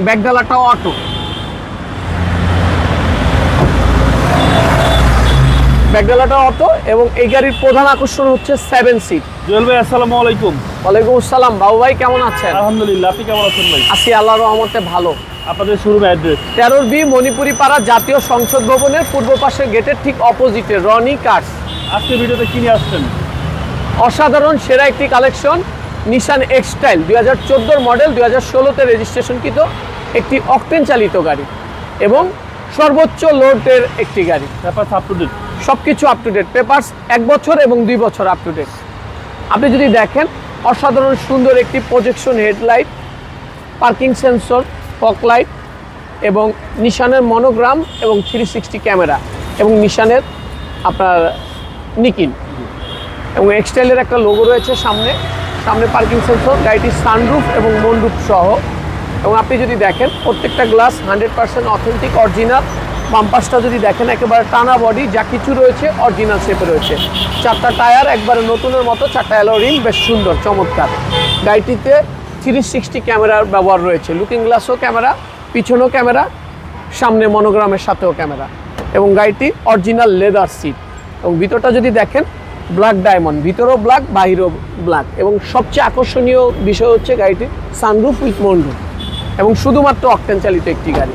ব্যাকডালাটাও auto. ব্যাকডালাটা auto এবং এই গাড়ির প্রধান আকর্ষণ হচ্ছে 7 সিট। জুয়েল ভাই আসসালামু আলাইকুম। ওয়ালাইকুম আসসালাম। বাবু ভাই কেমন আছেন? আলহামদুলিল্লাহ, আপনি কেমন আছেন ভাই? আছি আল্লাহর রহমতে ভালো। আপনাদের শোরুম অ্যাড্রেস 13B মণিপুরি পাড়া জাতীয় সংসদ ভবনের পূর্ব পাশের গেটের ঠিক অপোজিটে রনি কার্স। আজকে ভিডিওতে কিনে আসছেন অসাধারণ সেরা একটি কালেকশন নিশান এক্সটাইল 2014 মডেল 2016তে রেজিস্ট্রেশনকৃত একটি অকটেন চালিত গাড়ি এবং সর্বোচ্চ লোডের একটি গাড়ি। পেপারস আপ টু ডেট, সব কিছু আপ টু ডেট। পেপারস 1 বছর এবং 2 বছর আপ টু ডেট। আপনি যদি দেখেন অসাধারণ সুন্দর একটি projection headlight, parking sensor, fog light এবং নিশানের মনোগ্রাম এবং 360 ক্যামেরা এবং নিশানের আপনার নিকিন এবং এক্সটাইলের একটা লোগো রয়েছে সামনে পার্কিং সেন্সর, গাড়িটির সানরুফ এবং মনরুফ সহ। এবং আপনি যদি দেখেন প্রত্যেকটা গ্লাস 100% অথেন্টিক অরিজিনাল। বাম্পাসটা যদি দেখেন একেবারে টানা বডি, যা কিছু রয়েছে অরিজিনাল শেপে রয়েছে। 4টা টায়ার একবারে নতুনের মতো, 4টা অ্যালো রিম, বেশ সুন্দর চমৎকার। গাড়িটিতে 360 ক্যামেরার ব্যবহার রয়েছে, লুকিং গ্লাসও ক্যামেরা, পিছনেও ক্যামেরা, সামনে মনোগ্রামের সাথেও ক্যামেরা এবং গাড়িটি অরিজিনাল লেদার সিট। এবং ভিতরটা যদি দেখেন ব্ল্যাক ডায়মন্ড, ভিতরেও ব্ল্যাক, বাহিরেও ব্ল্যাক। এবং সবচেয়ে আকর্ষণীয় বিষয় হচ্ছে গাড়িটির সানরুফ উইথ মনরুফ এবং শুধুমাত্র অকটেন চালিত একটি গাড়ি।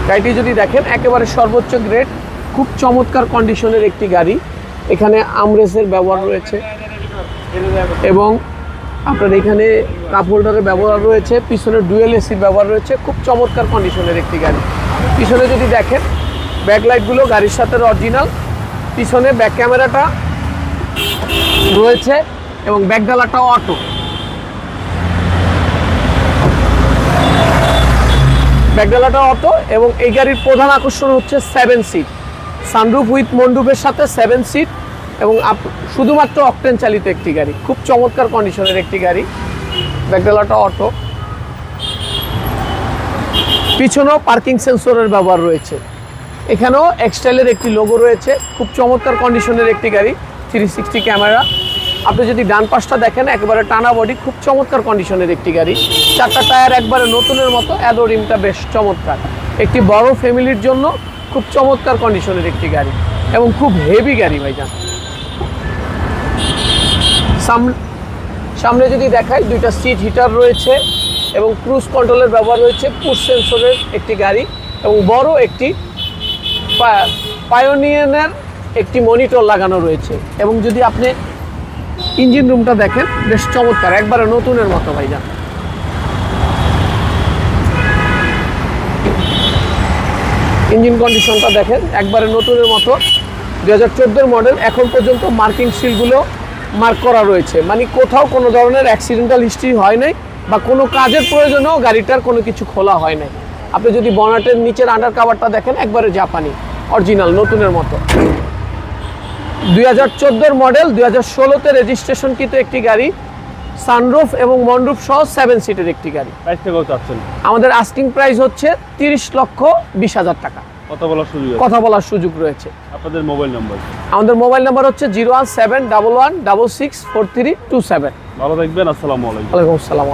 গাড়িটি যদি দেখেন একেবারে সর্বোচ্চ গ্রেড, খুব চমৎকার কন্ডিশনের একটি গাড়ি। এখানে আমরেসের ব্যবহার রয়েছে এবং আপনার এখানে কাপ হোল্ডারের ব্যবহার রয়েছে, পিছনে ডুয়েল এসির ব্যবহার রয়েছে। খুব চমৎকার কন্ডিশনের একটি গাড়ি। পিছনে যদি দেখেন ব্যাকলাইটগুলো গাড়ির সাথে অরিজিনাল, পিছনে ব্যাক ক্যামেরাটা রয়েছে এবং ব্যাকডালাটাও অটো। ব্যাকডালাটা অটো এবং এই গাড়ির প্রধান আকর্ষণ হচ্ছে 7 সিট, সানরুফ উইথ মনরুফের সাথে 7 সিট এবং শুধুমাত্র অকটেন চালিত একটি গাড়ি। খুব চমৎকার কন্ডিশনের একটি গাড়ি। ব্যাকডালাটা অটো, পিছনেও পার্কিং সেন্সরের ব্যবহার রয়েছে। এখানেও এক্সটাইলের একটি লোগো রয়েছে। খুব চমৎকার কন্ডিশনের একটি গাড়ি, 360 ক্যামেরা। আপনি যদি ডান পাশটা দেখেন একেবারে টানা বডি, খুব চমৎকার কন্ডিশনের একটি গাড়ি। 4টা টায়ার একবারে নতুনের মতো, অ্যালো রিমটা বেশ চমৎকার। একটি বড় ফ্যামিলির জন্য খুব চমৎকার কন্ডিশনের একটি গাড়ি এবং খুব হেভি গাড়ি ভাইজান। সামনে যদি দেখাই 2টা সিট হিটার রয়েছে এবং ক্রুজ কন্ট্রোলের ব্যবহার রয়েছে, পুশ সেন্সরের একটি গাড়ি এবং বড় একটি পায়োনিয়ারের একটি মনিটর লাগানো রয়েছে। এবং যদি আপনি ইঞ্জিন রুমটা দেখেন বেশ চমৎকার, একবারে নতুনের মতো ভাইজান। ইঞ্জিন কন্ডিশনটা দেখেন একবারে নতুনের মতো, 2014 মডেল। এখন পর্যন্ত মার্কিং সিলগুলো মার্ক করা রয়েছে, মানে কোথাও কোনো ধরনের অ্যাক্সিডেন্টাল হিস্ট্রি হয় নাই বা কোনো কাজের প্রয়োজনেও গাড়িটার কোনো কিছু খোলা হয় নাই। আপনি যদি বনেটের নিচের আন্ডার কাভারটা দেখেন একবারে জাপানি অরিজিনাল নতুনের মতো। 2014 মডেল 2016তে রেজিস্ট্রেশনকৃত একটি গাড়ি, সানরুফ এবং মনরুফ সহ 7 সিটের একটি গাড়ি। প্রাইসটা কত চাচ্ছেন? আমাদের আস্কিং প্রাইস হচ্ছে 30,20,000 টাকা। কথা বলার সুযোগ রয়েছে। আপনাদের মোবাইল নাম্বার? আমাদের মোবাইল নাম্বার হচ্ছে 01711164327। ভালো থাকবেন, আসসালামু আলাইকুম। ওয়ালাইকুম আসসালাম।